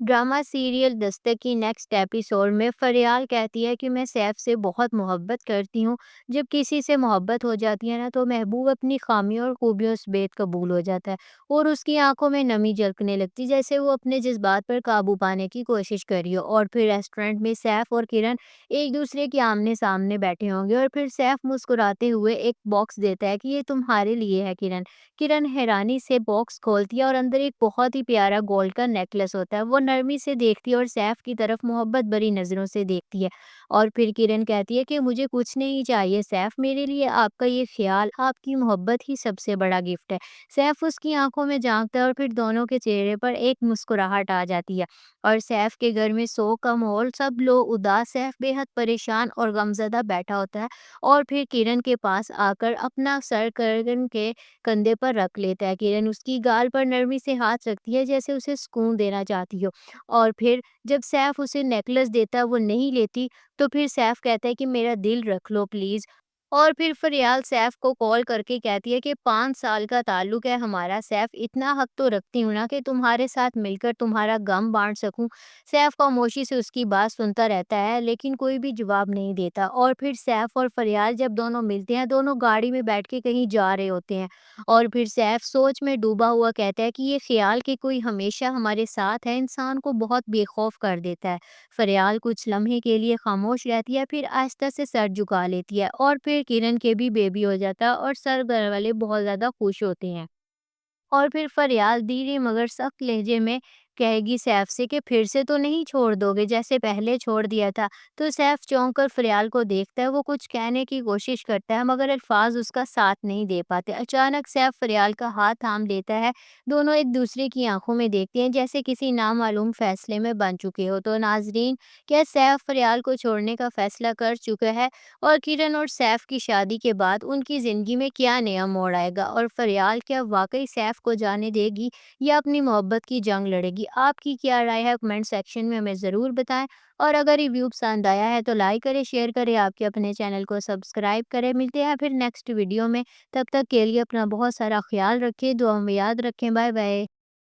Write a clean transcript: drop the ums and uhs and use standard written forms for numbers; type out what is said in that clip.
Drama serial Dastak की next episode में फरियाल कहती है कि मैं सैफ से बहुत मोहब्बत करती हूँ। जब किसी से मोहब्बत हो जाती है ना तो महबूब अपनी खामियों और खूबियों से बेत कबूल हो जाता है और उसकी आंखों में नमी झलकने लगती जैसे वो अपने जज्बात पर काबू पाने की कोशिश करी हो। और फिर रेस्टोरेंट में सैफ और किरण एक दूसरे के आमने सामने बैठे होंगे और फिर सैफ मुस्कुराते हुए एक बॉक्स देता है कि ये तुम्हारे लिए है किरण। किरण हैरानी से बॉक्स खोलती है और अंदर एक बहुत ही प्यारा गोल्ड का नेकलेस होता है। वो नरमी से देखती है और सैफ की तरफ मोहब्बत भरी नजरों से देखती है। और फिर किरण कहती है कि मुझे कुछ नहीं चाहिए सैफ, मेरे लिए आपका ये ख्याल, आपकी मोहब्बत ही सबसे बड़ा गिफ्ट है। सैफ उसकी आंखों में झांकता है और फिर दोनों के चेहरे पर एक मुस्कुराहट आ जाती है। और सैफ के घर में शोक का माहौल, सब लोग उदास, सैफ बेहद परेशान और गमजदा बैठा होता है। और फिर किरण के पास आकर अपना सर किरण के कंधे पर रख लेता है। किरण उसकी गाल पर नरमी से हाथ रखती है जैसे उसे सुकून देना चाहती हो। और फिर जब सैफ उसे नेकलेस देता है वो नहीं लेती, तो फिर सैफ कहता है कि मेरा दिल रख लो प्लीज। और फिर फरियाल सैफ को कॉल करके कहती है कि 5 साल का ताल्लुक है हमारा सैफ, इतना हक तो रखती हूँ ना कि तुम्हारे साथ मिलकर तुम्हारा गम बांट सकूं। सैफ खामोशी से उसकी बात सुनता रहता है लेकिन कोई भी जवाब नहीं देता। और फिर सैफ और फरियाल जब दोनों मिलते हैं, दोनों गाड़ी में बैठ के कहीं जा रहे होते हैं। और फिर सैफ सोच में डूबा हुआ कहता है कि ये ख्याल कि कोई हमेशा हमारे साथ है इंसान को बहुत बेखौफ कर देता है। फरियाल कुछ लम्हे के लिए खामोश रहती है, फिर आहिस्ता से सर झुका लेती है। और फिर किरण के भी बेबी हो जाता है और सर घर वाले बहुत ज्यादा खुश होते हैं। और फिर फरियाद धीरे मगर सख्त लहजे में कहेगी सैफ से कि फिर से तो नहीं छोड़ दोगे जैसे पहले छोड़ दिया था। तो सैफ चौंक कर फरियाल को देखता है, वो कुछ कहने की कोशिश करता है मगर अल्फाज उसका साथ नहीं दे पाते। अचानक सैफ फरियाल का हाथ थाम लेता है। दोनों एक दूसरे की आंखों में देखते हैं जैसे किसी नामालूम फैसले में बन चुके हो। तो नाजरीन, क्या सैफ फरियाल को छोड़ने का फैसला कर चुका है? और किरण और सैफ की शादी के बाद उनकी ज़िंदगी में क्या नया मोड़ आएगा? और फरियाल क्या वाक़ई सैफ को जाने देगी या अपनी मोहब्बत की जंग लड़ेगी? आपकी क्या राय है? कमेंट सेक्शन में हमें ज़रूर बताएँ। और अगर रिव्यू पसंद आया है तो लाइक करें, शेयर करें, आपके अपने चैनल को सब्सक्राइब करें। मिलते हैं फिर नेक्स्ट वीडियो में, तब तक के लिए अपना बहुत सारा ख़्याल रखें, दुआ में याद रखें। Bye bye.